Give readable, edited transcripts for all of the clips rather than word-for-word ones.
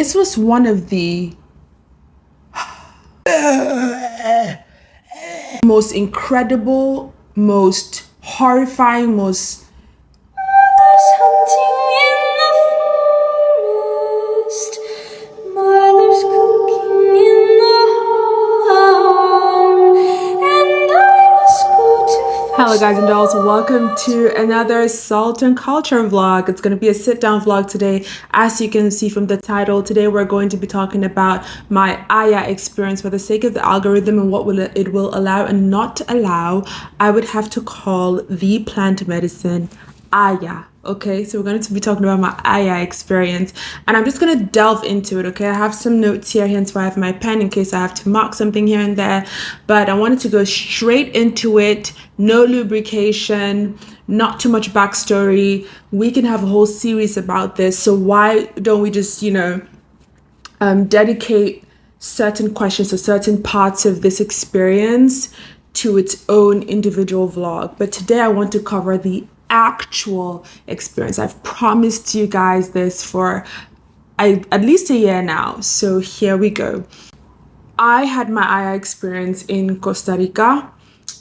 this was one of the most incredible, most horrifying, most Hello guys and dolls, welcome to another Salt and Culture vlog. It's going to be a sit down vlog today. As you can see from the title, today we're going to be talking about my Aya experience. For the sake of the algorithm and what it will allow and not allow, I would have to call the plant medicine Aya. Okay, so we're going to be talking about my Aya experience, and I'm just going to delve into it. Okay, I have some notes here, hence why I have my pen in case I have to mark something here and there, but I wanted to go straight into it. No lubrication, not too much backstory. We can have a whole series about this, so why don't we just, dedicate certain questions or certain parts of this experience to its own individual vlog. But today I want to cover the actual experience. I've promised you guys this for at least a year now, so here we go. I had my Aya experience in Costa Rica,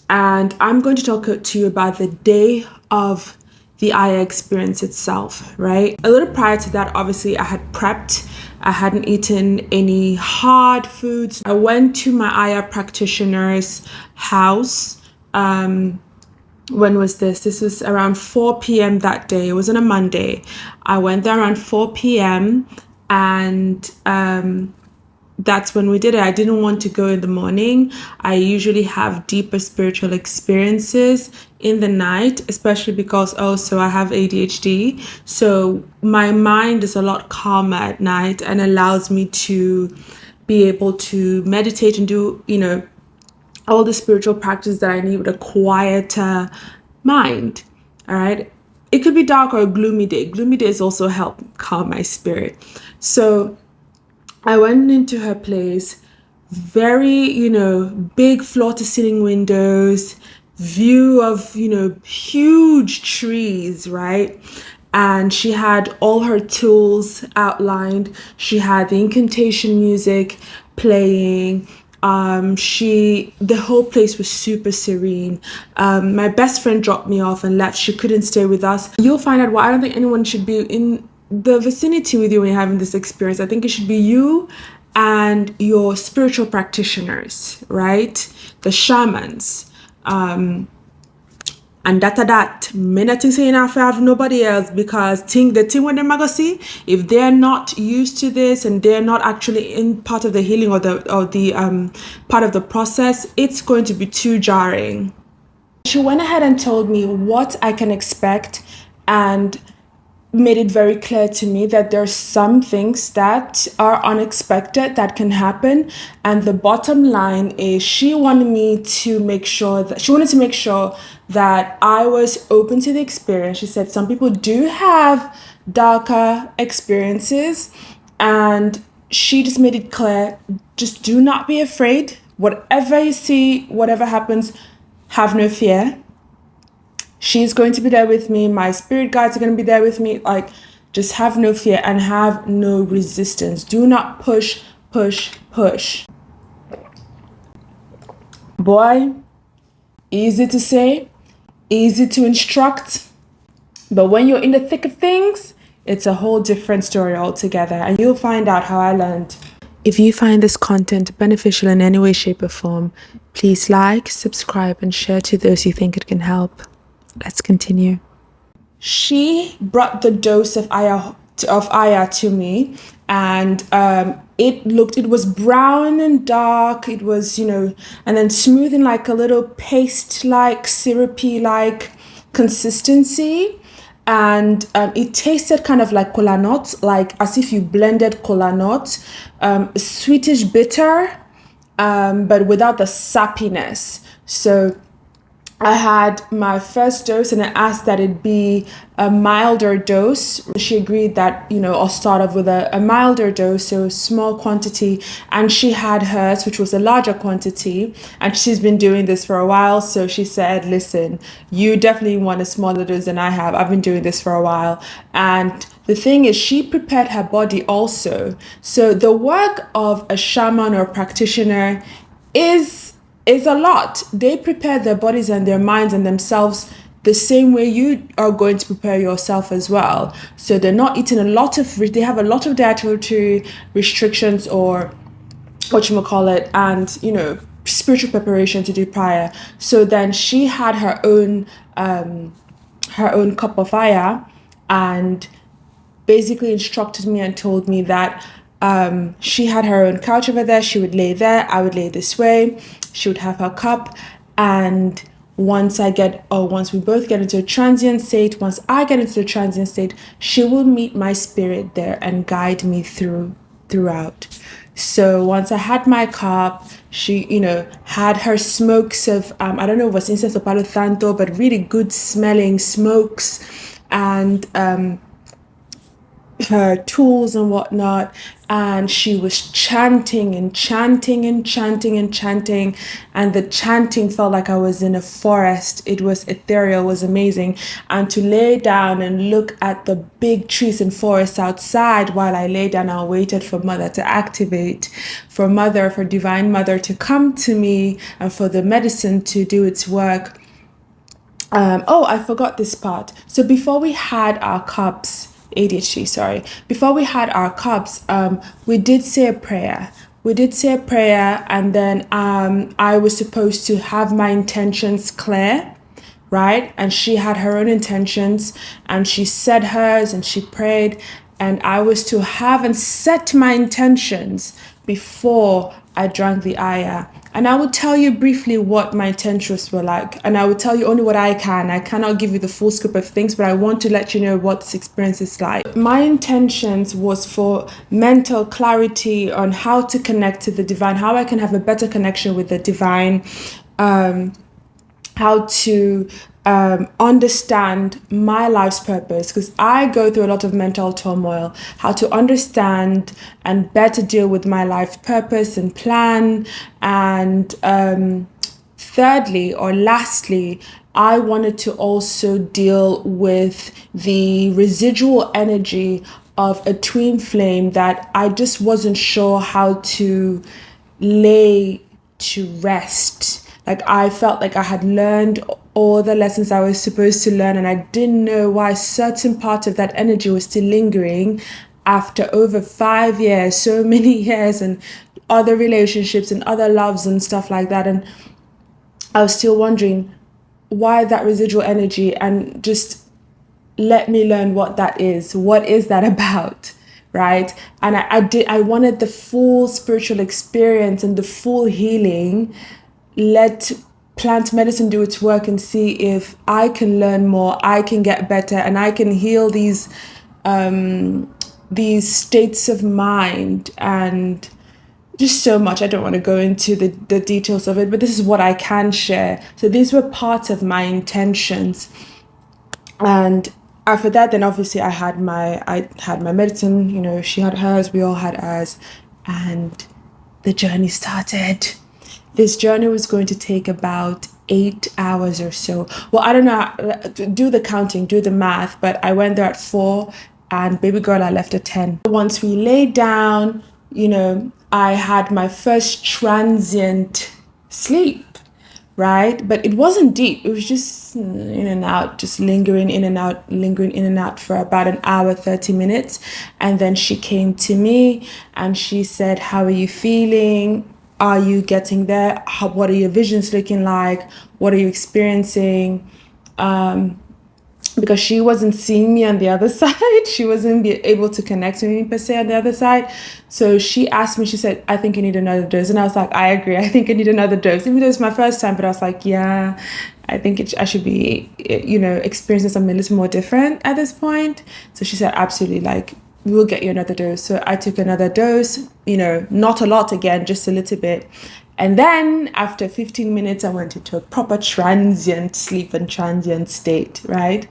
and I'm going to talk to you about the day of the Aya experience itself, right? A little prior to that, obviously, I had prepped. I hadn't eaten any hard foods. I went to my Aya practitioner's house. When was this? This was around 4 p.m. that day. It was on a Monday. I went there around 4 p.m. and that's when we did it. I didn't want to go in the morning. I usually have deeper spiritual experiences in the night, especially because also I have ADHD. So my mind is a lot calmer at night and allows me to be able to meditate and do, all the spiritual practice that I need with a quieter mind. All right. It could be dark or a gloomy day. Gloomy days also help calm my spirit. So I went into her place, very, big floor to ceiling windows, view of, huge trees, right? And she had all her tools outlined. She had the incantation music playing. The whole place was super serene. My best friend dropped me off and left. She couldn't stay with us. You'll find out why I don't think anyone should be in the vicinity with you when you're having this experience. I think it should be you and your spiritual practitioners, right? The shamans. And that me not think saying I have nobody else, because the thing when them go see, if they're not used to this and they're not actually in part of the healing or the part of the process, it's going to be too jarring. She went ahead and told me what I can expect and made it very clear to me that there's some things that are unexpected that can happen. And the bottom line is she wanted to make sure that I was open to the experience. She said some people do have darker experiences, and she just made it clear, just do not be afraid. Whatever you see, whatever happens, have no fear. She's going to be there with me. My spirit guides are going to be there with me. Like, just have no fear and have no resistance. Do not push. Boy, easy to say, easy to instruct. But when you're in the thick of things, it's a whole different story altogether. And you'll find out how I learned. If you find this content beneficial in any way, shape, or form, please like, subscribe, and share to those you think it can help. Let's continue. She brought the dose of Aya to me, and it was brown and dark. It was, and then smooth in like a little paste-like, syrupy-like consistency. And it tasted kind of like cola nuts, like as if you blended cola nuts, sweetish bitter, but without the sappiness. So I had my first dose and I asked that it be a milder dose. She agreed that, I'll start off with a milder dose, so a small quantity. And she had hers, which was a larger quantity. And she's been doing this for a while. So she said, listen, you definitely want a smaller dose than I have. I've been doing this for a while. And the thing is, she prepared her body also. So the work of a shaman or practitioner is a lot. They prepare their bodies and their minds and themselves the same way you are going to prepare yourself as well. So they're not eating they have a lot of dietary restrictions, or whatchamacallit, and, you know, spiritual preparation to do prior. So then she had her own cup of fire, and basically instructed me and told me that she had her own couch over there. She would lay there. I would lay this way. She would have her cup. And once we both get into a transient state, once I get into the transient state, she will meet my spirit there and guide me throughout. So once I had my cup, she, you know, had her smokes of, I don't know if it was incense or palo santo, but really good smelling smokes, and her tools and whatnot. And she was chanting and chanting and chanting and chanting, and the chanting felt like I was in a forest. It was ethereal, it was amazing. And to lay down and look at the big trees and forests outside while I lay down and waited for mother to activate, for divine mother to come to me, and for the medicine to do its work. I forgot this part. So before we had our cups, ADHD, sorry. Before we had our cups, we did say a prayer. And then I was supposed to have my intentions clear, right? And she had her own intentions, and she said hers, and she prayed, and I was to have and set my intentions before I drank the aya. And I will tell you briefly what my intentions were like. And I will tell you only what I can. I cannot give you the full scope of things, but I want to let you know what this experience is like. My intentions was for mental clarity on how to connect to the divine, how I can have a better connection with the divine, how to understand my life's purpose, because I go through a lot of mental turmoil, how to understand and better deal with my life purpose and plan. And thirdly, or lastly, I wanted to also deal with the residual energy of a twin flame that I just wasn't sure how to lay to rest. Like, I felt like I had learned all the lessons I was supposed to learn, and I didn't know why a certain part of that energy was still lingering after over 5 years, so many years, and other relationships and other loves and stuff like that. And I was still wondering why that residual energy, and just let me learn what that is. What is that about? Right? And I wanted the full spiritual experience and the full healing. Let plant medicine do its work and see if I can learn more, I can get better, and I can heal these states of mind, and just so much. I don't want to go into the details of it, but this is what I can share. So these were part of my intentions. And after that, then obviously I had my medicine, you know, she had hers, we all had ours, and the journey started. This journey was going to take about 8 hours or so. Well, I don't know, do the counting, do the math, but I went there at 4, and baby girl, I left at 10. Once we laid down, you know, I had my first transient sleep, right? But it wasn't deep. It was just in and out, just lingering in and out for about an hour, 30 minutes. And then she came to me and she said, how are you feeling? Are you getting there? What are your visions looking like? What are you experiencing? Because she wasn't seeing me on the other side. She wasn't able to connect to me per se on the other side. So she asked me, she said, I think you need another dose. And I was like, I agree. I think I need another dose. Even though it's my first time, but I was like, yeah, I think I should be, you know, experiencing something a little more different at this point. So she said, absolutely, like, we will get you another dose. So I took another dose, you know, not a lot again, just a little bit. And then after 15 minutes, I went into a proper transient sleep and transient state, right?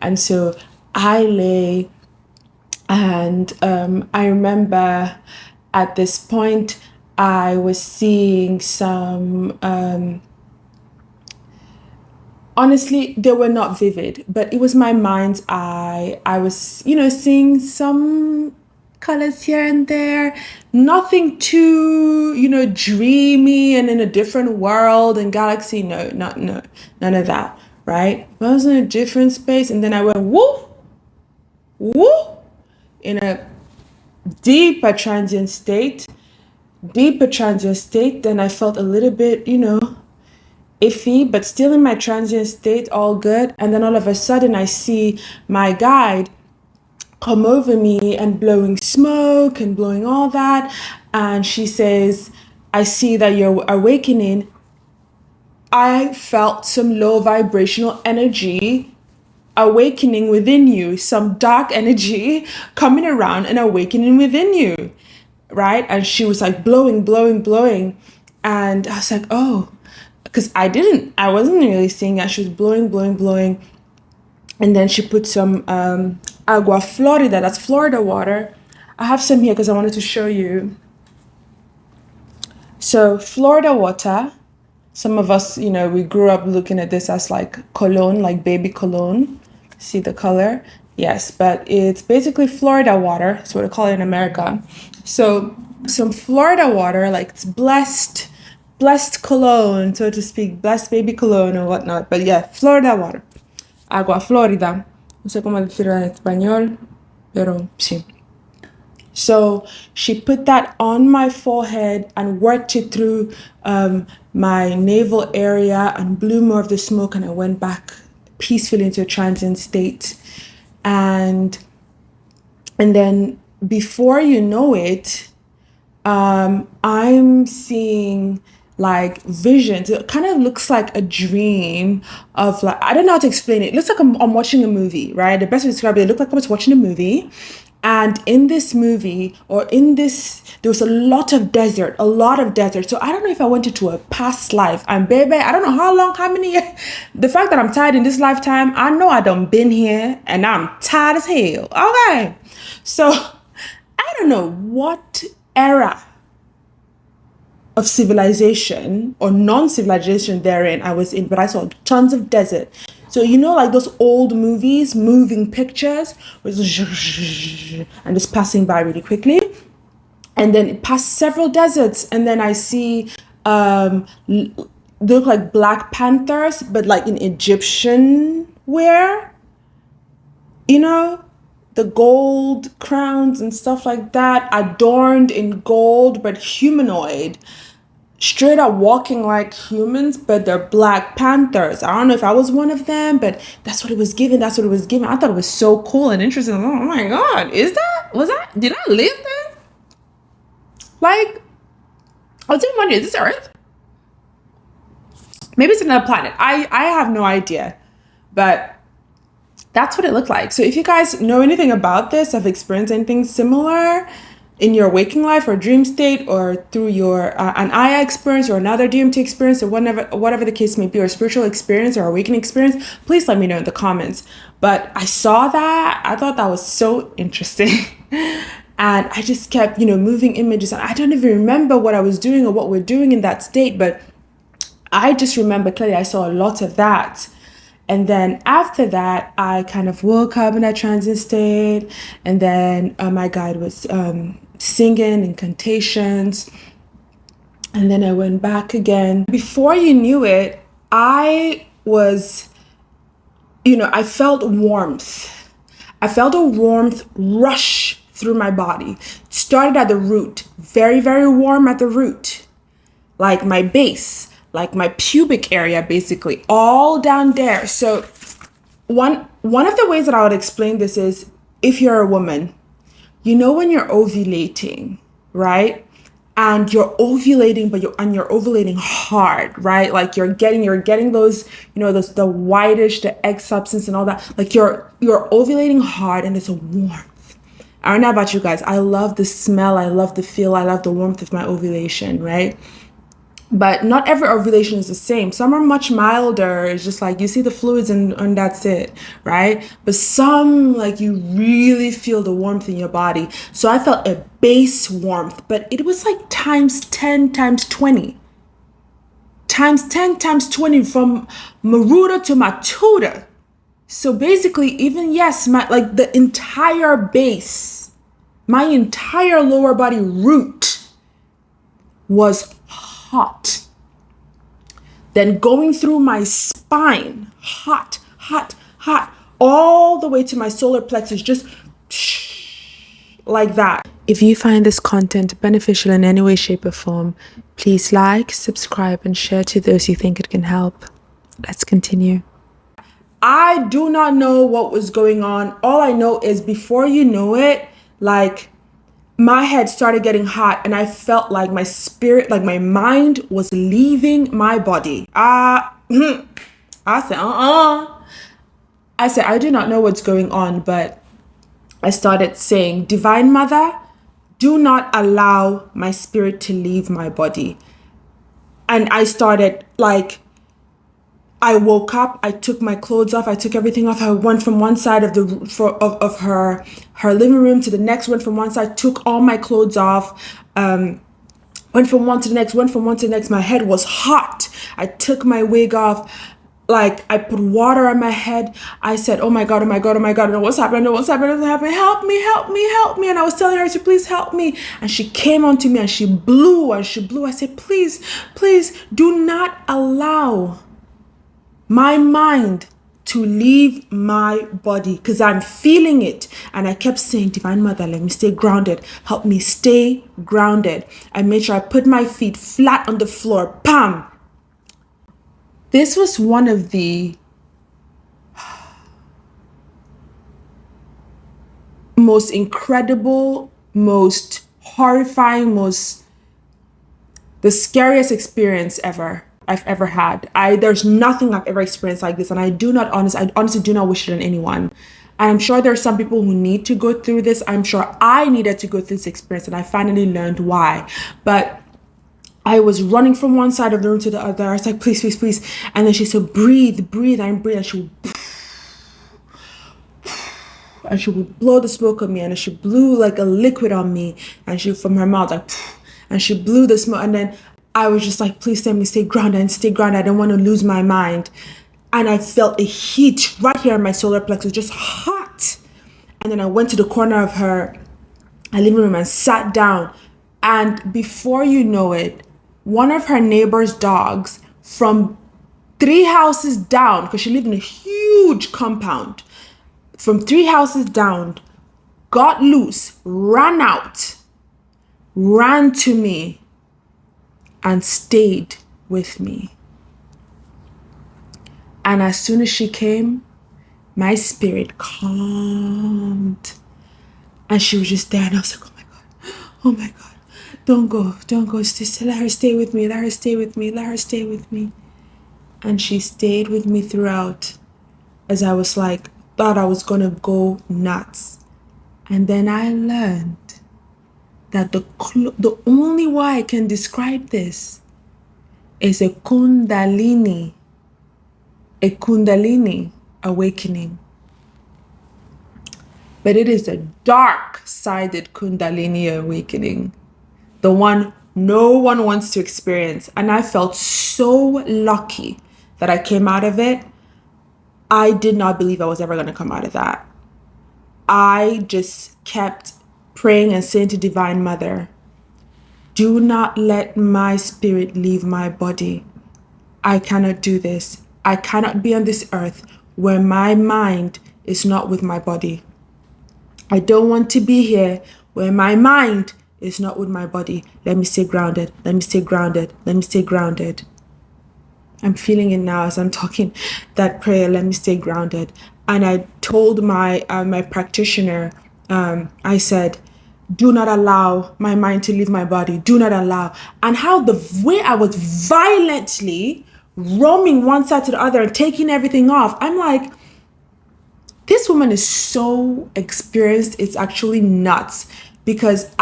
And so I lay, and I remember at this point, I was seeing some Honestly, they were not vivid, but it was my mind's eye. I was, seeing some colors here and there, nothing too, dreamy and in a different world and galaxy. No, none of that, right? I was in a different space, and then I went woo, woo, in a deeper transient state. Then I felt a little bit, iffy, but still in my transient state, all good. And then all of a sudden I see my guide come over me and blowing smoke and blowing all that. And she says, I see that you're awakening. I felt some low vibrational energy awakening within you, some dark energy coming around and awakening within you, right? And she was like blowing. And I was like, oh, because I wasn't really seeing that. She was blowing. And then she put some agua florida, that's Florida water. I have some here because I wanted to show you. So Florida water, some of us, we grew up looking at this as like cologne, like baby cologne. See the color? Yes, but it's basically Florida water. That's what we call it in America. So some Florida water, like it's blessed cologne, so to speak, blessed baby cologne or whatnot. But yeah, Florida water. Agua Florida. No sé cómo decirlo en español, pero sí. So she put that on my forehead and worked it through my navel area and blew more of the smoke, and I went back peacefully into a transient state. And then before you know it, I'm seeing like visions. It kind of looks like a dream of like, I don't know how to explain it. It looks like I'm watching a movie, right? The best way to describe it, it looked like I was watching a movie. And in this movie, there was a lot of desert. So I don't know if I went into a past life. And baby, I don't know how many years. The fact that I'm tired in this lifetime, I know I done been here and I'm tired as hell. Okay. So I don't know what era of civilization or non-civilization therein I was in, but I saw tons of desert. So like those old movies, moving pictures, and just passing by really quickly. And then it passed several deserts, and then I see they look like Black Panthers, but like in Egyptian wear. The gold crowns and stuff like that, adorned in gold, but humanoid. Straight up walking like humans, but they're Black Panthers. I don't know if I was one of them, but that's what it was given. I thought it was so cool and interesting. Oh my God, did I live there? Like, I was even wondering, is this Earth? Maybe it's another planet. I have no idea, but that's what it looked like. So if you guys know anything about this, have experienced anything similar in your waking life or dream state, or through your an Aya experience or another DMT experience, or whatever the case may be, or spiritual experience or awakening experience, please let me know in the comments. But I saw that, I thought that was so interesting. And I just kept, moving images. And I don't even remember what I was doing or what we're doing in that state, but I just remember clearly I saw a lot of that. And then after that, I kind of woke up in that transient state. And then my guide was singing incantations. And then I went back again. Before you knew it, I was, I felt warmth. I felt a warmth rush through my body. It started at the root, very, very warm at the root, like my base, like my pubic area, basically, all down there. So one of the ways that I would explain this is, if you're a woman, when you're ovulating, right? And you're ovulating, but you're ovulating hard, right? Like you're getting those, the whitish, the egg substance and all that. Like you're ovulating hard, and it's a warmth. I don't know about you guys. I love the smell. I love the feel. I love the warmth of my ovulation, right? But not every ovulation is the same. Some are much milder. It's just like you see the fluids and that's it, right? But some, like, you really feel the warmth in your body. So I felt a base warmth, but it was like times 10, times 20. times 10 times 20 from Maruta to Matuta. So basically, even yes, the entire base, my entire lower body root was hot. Then going through my spine, hot, hot, hot, all the way to my solar plexus, just like that. If you find this content beneficial in any way, shape, or form, please like, subscribe, and share to those you think it can help. Let's continue. I do not know what was going on. All I know is before you know it, like my head started getting hot and I felt like my spirit, like my mind was leaving my body. I said, I said, I do not know what's going on, but I started saying, Divine Mother, do not allow my spirit to leave my body. And I started like, I woke up, I took my clothes off, I took everything off. I went from one side of her living room to the next, went from one side, took all my clothes off, went from one to the next, went from one to the next. My head was hot. I took my wig off, like I put water on my head. I said, oh my God, oh my God, oh my God, what's happening, what's happening, what's happening, help me, help me, help me. And I was telling her to please help me. And she came onto me and she blew and she blew. I said, please, please do not allow my mind to leave my body because I'm feeling it. And I kept saying, Divine Mother, let me stay grounded. Help me stay grounded. I made sure I put my feet flat on the floor. Bam! This was one of the most incredible, most horrifying, the scariest experience I've ever had. There's nothing I've ever experienced like this, and I honestly do not wish it on anyone. And I'm sure there are some people who need to go through this. I'm sure I needed to go through this experience, and I finally learned why. But I was running from one side of the room to the other. I was like, please, please, please. And then she said, breathe, breathe, and breathe. And she would blow the smoke on me, and she blew like a liquid on me, and she from her mouth, like, and she blew the smoke, and then I was just like, please let me stay grounded and stay grounded. I don't want to lose my mind. And I felt a heat right here in my solar plexus, just hot. And then I went to the corner of her living room and sat down. And before you know it, one of her neighbor's dogs from 3 houses down, because she lived in a huge compound, from 3 houses down, got loose, ran out, ran to me, and stayed with me. And as soon as she came, my spirit calmed. And she was just there, and I was like, oh my God, don't go, let her stay with me, let her stay with me, let her stay with me. And she stayed with me throughout, as I was like, thought I was gonna go nuts. And then I learned that the only way I can describe this is a Kundalini awakening. But it is a dark-sided Kundalini awakening, the one no one wants to experience. And I felt so lucky that I came out of it. I did not believe I was ever going to come out of that. I just kept praying and saying to Divine Mother, do not let my spirit leave my body. I cannot do this. I cannot be on this earth where my mind is not with my body. I don't want to be here where my mind is not with my body. Let me stay grounded. Let me stay grounded. Let me stay grounded. I'm feeling it now as I'm talking that prayer. Let me stay grounded. And I told my practitioner, I said, do not allow my mind to leave my body. Do not allow. And how the way I was violently roaming one side to the other and taking everything off. I'm like, this woman is so experienced. It's actually nuts, because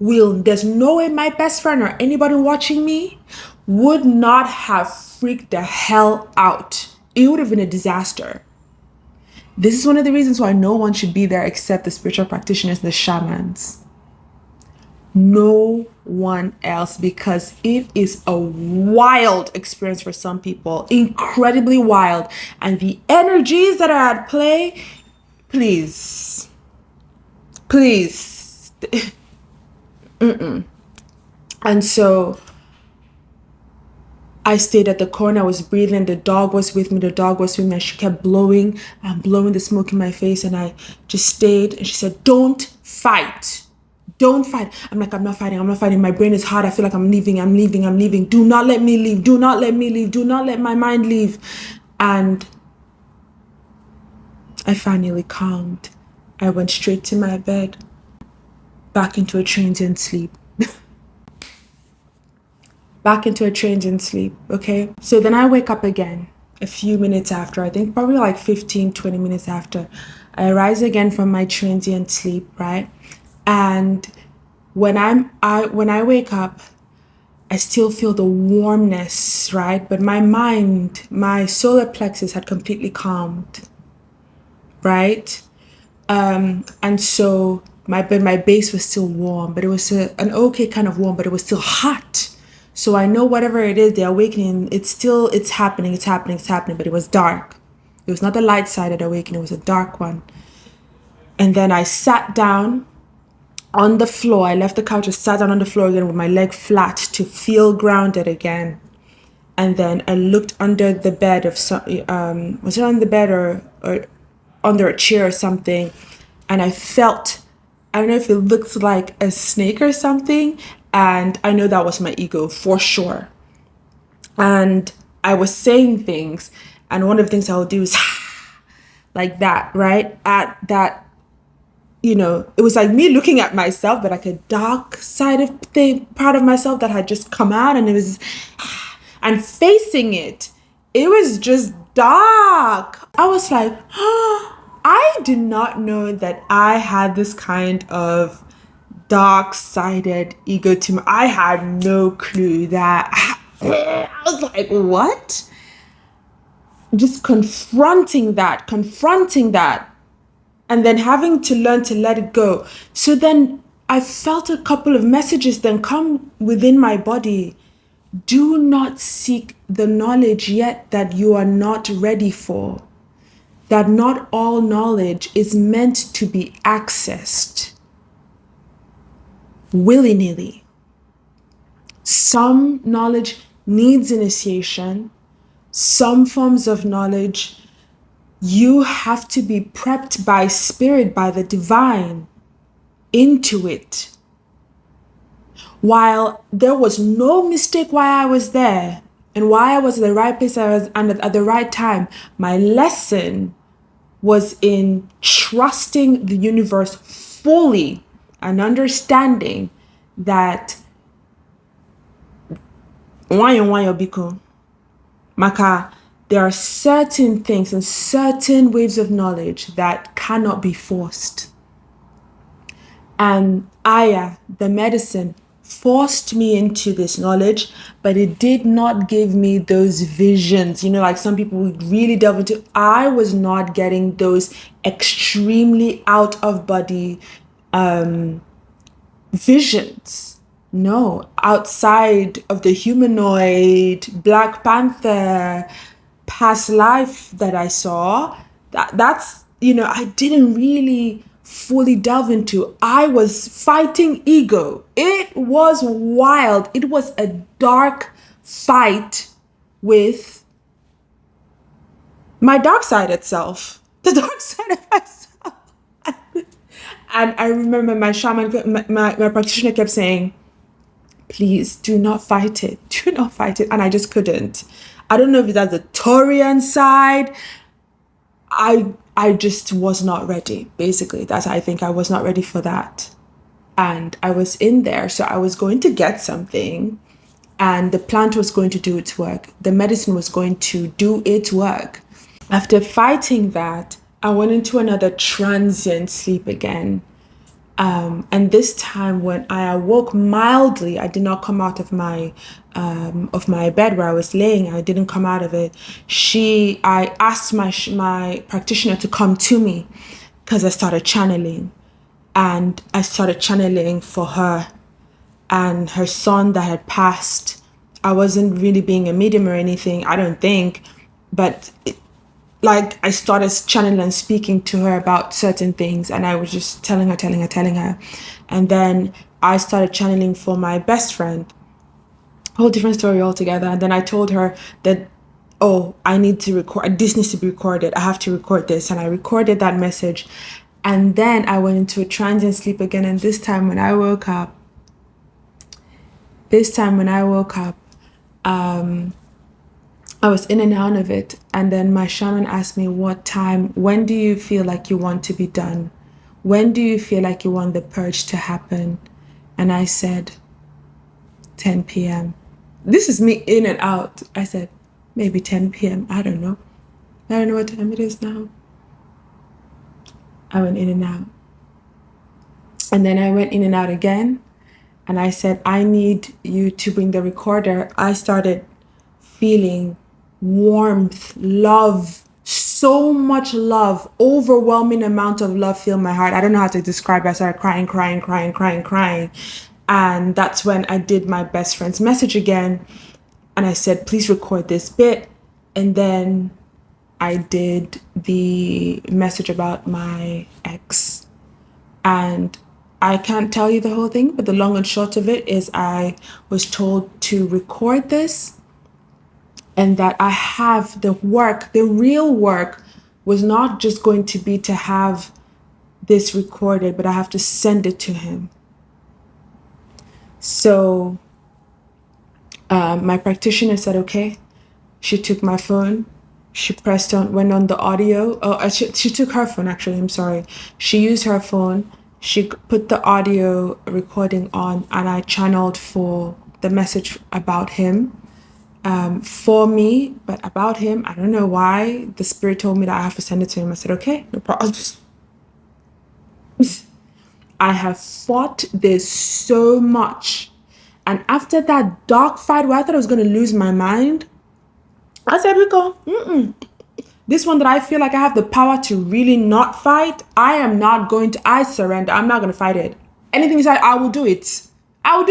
there's no way my best friend or anybody watching me would not have freaked the hell out. It would have been a disaster. This is one of the reasons why no one should be there except the spiritual practitioners, the shamans. No someone else, because it is a wild experience for some people, incredibly wild. And the energies that are at play, please. And so I stayed at the corner. I was breathing. The dog was with me. And she kept blowing and blowing the smoke in my face. And I just stayed. And she said, don't fight. Don't fight. I'm like, I'm not fighting. My brain is hard. I feel like I'm leaving. Do not let me leave. Do not let my mind leave. And I finally calmed. I went straight to my bed, back into a transient sleep. Okay? So then I wake up again a few minutes after, I think probably like 15, 20 minutes after. I rise again from my transient sleep, right? And when I wake up, I still feel the warmness, right? But my mind, my solar plexus had completely calmed, right? And so my base was still warm, but it was an okay kind of warm, but it was still hot. So I know whatever it is, the awakening, it's happening, but it was dark. It was not the light sided awakening, it was a dark one. And then I sat down on the floor. I left the couch, I sat down on the floor again with my leg flat to feel grounded again. And then I looked under the bed was it on the bed or under a chair or something? And I felt, I don't know if it looked like a snake or something. And I know that was my ego for sure. And I was saying things. And one of the things I would do is like that, right? At that, it was like me looking at myself, but like a dark side of part of myself that had just come out, and it was, and facing it was just dark. I was like, I did not know that I had this kind of dark-sided ego to me. I had no clue that. I was like, what? Just confronting that, and then having to learn to let it go. So then I felt a couple of messages then come within my body. Do not seek the knowledge yet that you are not ready for. That not all knowledge is meant to be accessed willy-nilly. Some knowledge needs initiation. Some forms of knowledge, you have to be prepped by spirit, by the divine, into it. While there was no mistake why I was there and why I was at the right place I was and at the right time, my lesson was in trusting the universe fully and understanding that Maka, there are certain things and certain waves of knowledge that cannot be forced. And Aya, the medicine, forced me into this knowledge, but it did not give me those visions. Like some people would really delve into. I was not getting those extremely out of body visions. No, outside of the humanoid, Black Panther, past life that I saw, that's, I didn't really fully delve into. I was fighting ego. It was wild. It was a dark fight with my dark side itself, the dark side of myself. And I remember my shaman, my practitioner kept saying, please do not fight it. Do not fight it. And I just couldn't. I don't know if that's the Taurian side. I just was not ready. Basically, I think I was not ready for that. And I was in there. So I was going to get something. And the plant was going to do its work. The medicine was going to do its work. After fighting that, I went into another transient sleep again. And this time when I awoke mildly, I did not come out of my bed where I was laying. I didn't come out of it. I asked my practitioner to come to me because I started channeling. And I started channeling for her. and her son that had passed. I wasn't really being a medium or anything, I don't think, but I started channeling and speaking to her about certain things, and I was just telling her. And then I started channeling for my best friend. Whole different story altogether. And then I told her that, oh, I need to record, this needs to be recorded. I have to record this. And I recorded that message. And then I went into a transient sleep again. And this time when I woke up, I was in and out of it. And then my shaman asked me, when do you feel like you want to be done? When do you feel like you want the purge to happen? And I said, 10 p.m. This is me in and out. I said, maybe 10 p.m. I don't know. I don't know what time it is now. I went in and out. And then I went in and out again. And I said, I need you to bring the recorder. I started feeling warmth, love, so much love, overwhelming amount of love filled my heart. I don't know how to describe it. I started crying. And that's when I did my best friend's message again. And I said, please record this bit. And then I did the message about my ex. And I can't tell you the whole thing, but the long and short of it is I was told to record this, and that I have the real work was not just going to be to have this recorded, but I have to send it to him. So my practitioner said, okay. She took my phone. She went on the audio. She took her phone, actually. I'm sorry. She used her phone. She put the audio recording on, and I channeled for the message about him. For me, but about him, I don't know why. The spirit told me that I have to send it to him. I said, okay, no problem. I have fought this so much. And after that dark fight where I thought I was going to lose my mind, I said, Rico, this one that I feel like I have the power to really not fight, I surrender. I'm not going to fight it. Anything you say, I will do it. I'm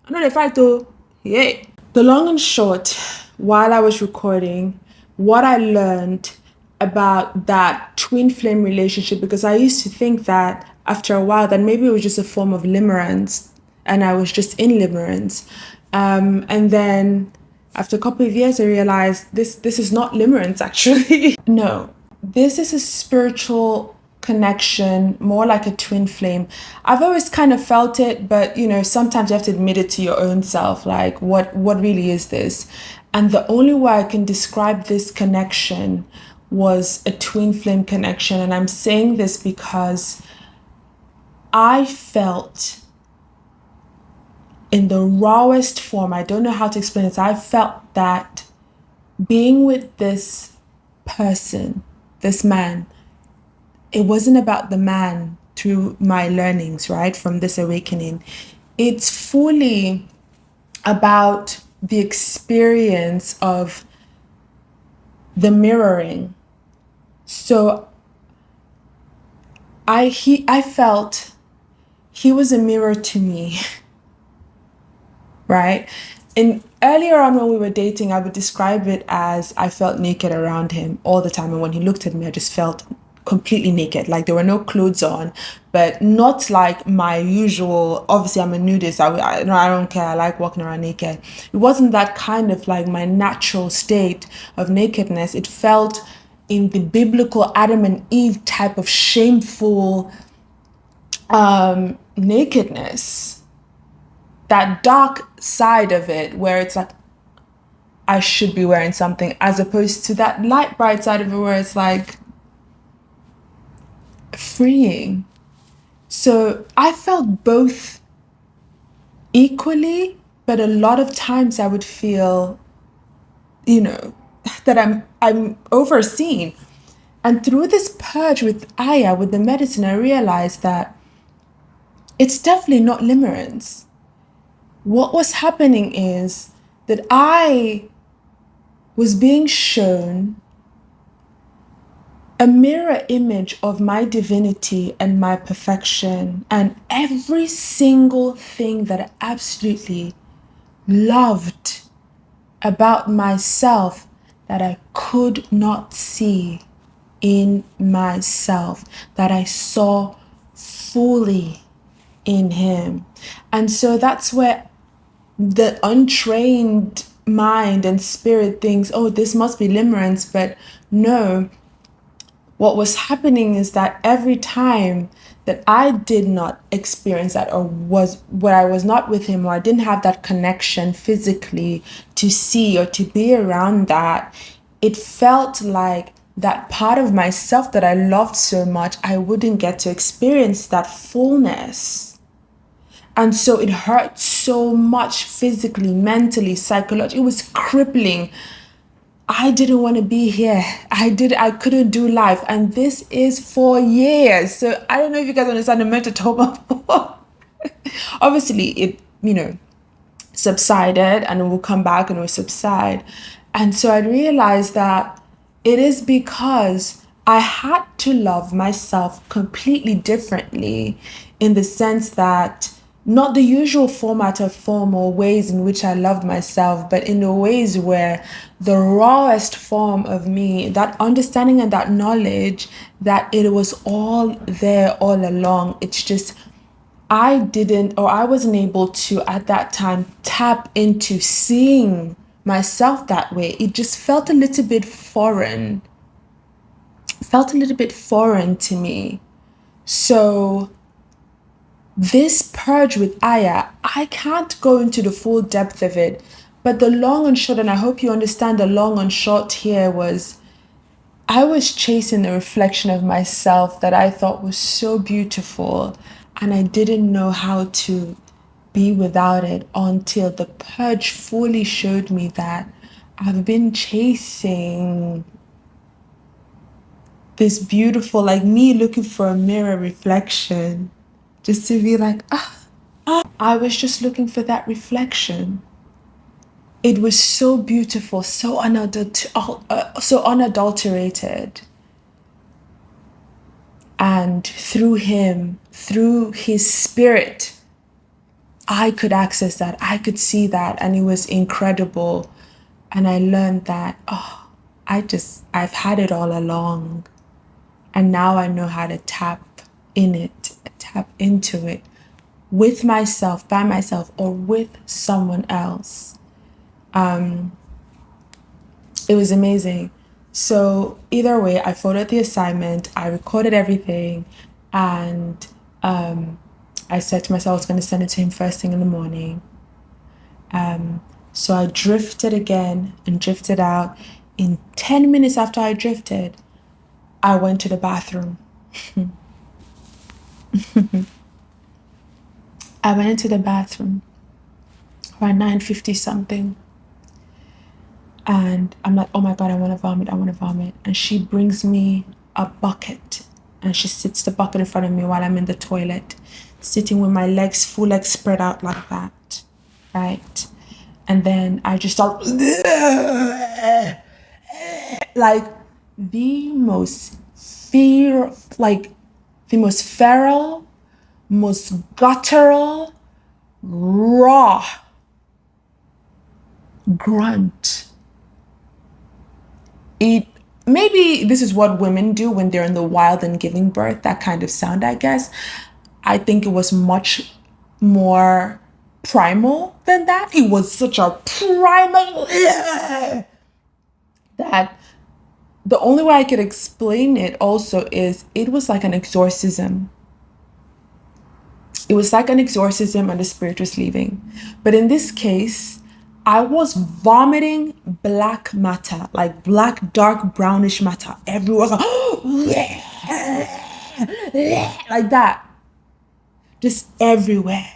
not a fight though. Yeah. The long and short, while I was recording, what I learned about that twin flame relationship, because I used to think that after a while that maybe it was just a form of limerence, and I was just in limerence. And then after a couple of years, I realized this is not limerence, actually. No, this is a spiritual connection, more like a twin flame. I've always kind of felt it, but sometimes you have to admit it to your own self, like what really is this? And the only way I can describe this connection was a twin flame connection. And I'm saying this because I felt in the rawest form, I don't know how to explain this, I felt that being with this person, this man, it wasn't about the man through my learnings, right, from this awakening. It's fully about the experience of the mirroring. So I felt he was a mirror to me, right? And earlier on when we were dating, I would describe it as I felt naked around him all the time. And when he looked at me, I just felt completely naked. Like there were no clothes on, but not like my usual, obviously I'm a nudist. I don't care. I like walking around naked. It wasn't that kind of like my natural state of nakedness. It felt in the biblical Adam and Eve type of shameful nakedness, that dark side of it where it's like I should be wearing something, as opposed to that light bright side of it where it's like freeing. So I felt both equally, but a lot of times I would feel, that I'm overseen. And through this purge with Aya, with the medicine, I realized that it's definitely not limerence. What was happening is that I was being shown a mirror image of my divinity and my perfection and every single thing that I absolutely loved about myself that I could not see in myself, that I saw fully in him. And so that's where the untrained mind and spirit thinks, oh, this must be limerence. But no, what was happening is that every time that I did not experience that, or was where I was not with him, or I didn't have that connection physically to see or to be around that, it felt like that part of myself that I loved so much, I wouldn't get to experience that fullness. And so it hurt so much physically, mentally, psychologically. It was crippling. I didn't want to be here. I couldn't do life. And this is for years. So I don't know if you guys understand the mental trauma. Obviously, it, subsided, and it will come back and it will subside. And so I realized that it is because I had to love myself completely differently, in the sense that not the usual format of form or ways in which I loved myself, but in the ways where the rawest form of me, that understanding and that knowledge that it was all there all along. It's just, I wasn't able to at that time tap into seeing myself that way. It just felt a little bit foreign. To me. So this purge with Aya, I can't go into the full depth of it, but the long and short, and I hope you understand the long and short here, was I was chasing a reflection of myself that I thought was so beautiful, and I didn't know how to be without it until the purge fully showed me that I've been chasing this beautiful, like me looking for a mirror reflection, just to be like, I was just looking for that reflection. It was so beautiful, so unadulterated. And through him, through his spirit, I could access that. I could see that. And it was incredible. And I learned that, I've had it all along. And now I know how to tap into it with myself, by myself, or with someone else. It was amazing. So either way, I followed the assignment, I recorded everything, and I said to myself I was going to send it to him first thing in the morning. So I drifted again and drifted out. In 10 minutes after I drifted, I went to the bathroom. I went into the bathroom around 9:50 something. And I'm like, oh my God, I want to vomit. And she brings me a bucket, and she sits the bucket in front of me while I'm in the toilet, sitting with my full legs spread out like that, right? And then I just start like the most feral, most guttural, raw grunt. Maybe this is what women do when they're in the wild and giving birth, that kind of sound, I guess. I think it was much more primal than that. It was such a primal that the only way I could explain it also is it was like an exorcism. It was like an exorcism and the spirit was leaving. But in this case, I was vomiting black matter, like black, dark, brownish matter everywhere. Like that. Just everywhere.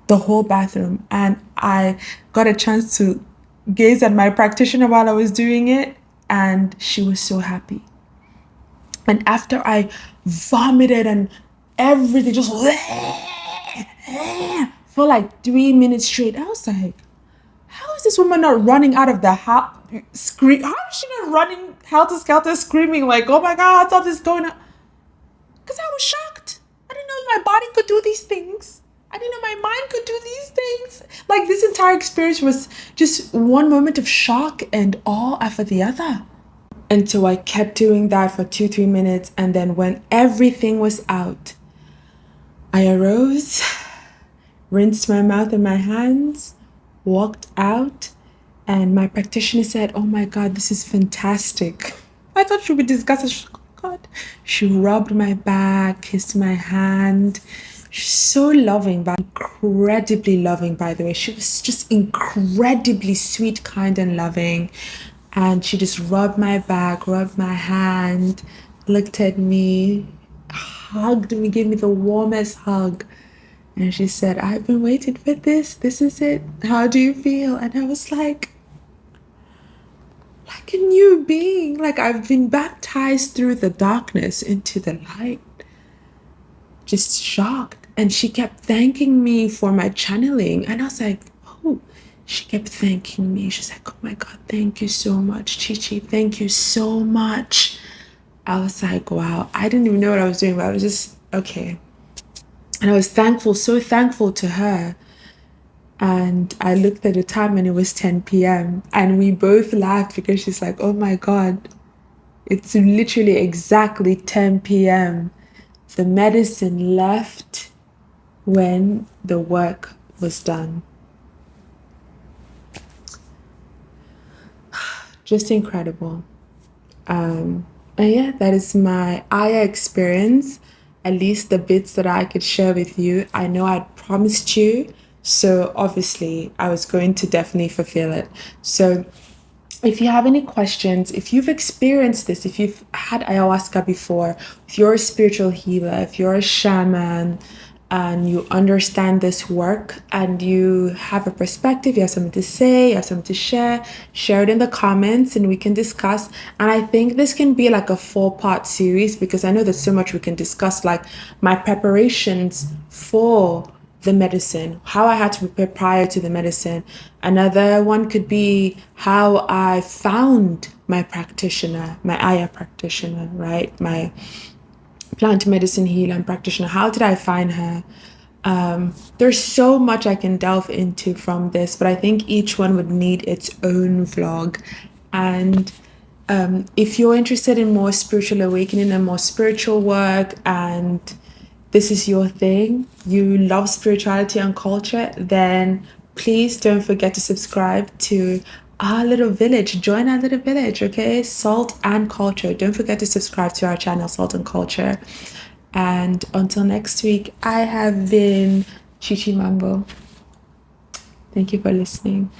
The whole bathroom. And I got a chance to gaze at my practitioner while I was doing it, and she was so happy. And after I vomited and everything just for like 3 minutes straight, I was like, how is this woman not running out of the house? scream. How is she not running helter-skelter screaming like, oh my God, something's going on? Because I was shocked. I didn't know my body could do these things. I didn't know my mind could do these things. Like, this entire experience was just one moment of shock and awe after the other. And so I kept doing that for 2-3 minutes. And then when everything was out, I arose, rinsed my mouth and my hands, walked out, and my practitioner said, oh my God, this is fantastic. I thought she would be disgusted. She was like, oh my God. She rubbed my back, kissed my hand. She's so loving, but incredibly loving, by the way. She was just incredibly sweet, kind, and loving. And she just rubbed my back, rubbed my hand, looked at me, hugged me, gave me the warmest hug. And she said, I've been waiting for this. This is it. How do you feel? And I was like a new being. Like, I've been baptized through the darkness into the light. Just shocked. And she kept thanking me for my channeling. And I was like, oh, she kept thanking me. She's like, oh my God, thank you so much, Chichi. Thank you so much. I was like, wow, I didn't even know what I was doing, but I was just, okay. And I was thankful, so thankful to her. And I looked at the time and it was 10 p.m. And we both laughed because she's like, oh my God, it's literally exactly 10 p.m. The medicine left when the work was done. Just incredible. And yeah, that is my Aya experience, at least the bits that I could share with you. I know I'd promised you, so obviously I was going to definitely fulfill it. So if you have any questions, if you've experienced this, if you've had ayahuasca before, if you're a spiritual healer, if you're a shaman, and you understand this work and you have a perspective, you have something to say, you have something to share it in the comments and we can discuss. And I think this can be like a 4-part series because I know there's so much we can discuss, like my preparations for the medicine, how I had to prepare prior to the medicine. Another one could be how I found my practitioner, my Aya practitioner, right? My plant medicine healer and practitioner. How did I find her? There's so much I can delve into from this, but I think each one would need its own vlog. And if you're interested in more spiritual awakening and more spiritual work, and this is your thing, you love spirituality and culture, then please don't forget to subscribe to our little village. Join our little village, okay? Salt and Culture. Don't forget to subscribe to our channel, Salt and Culture. And until next week, I have been Chichi Mambo. Thank you for listening.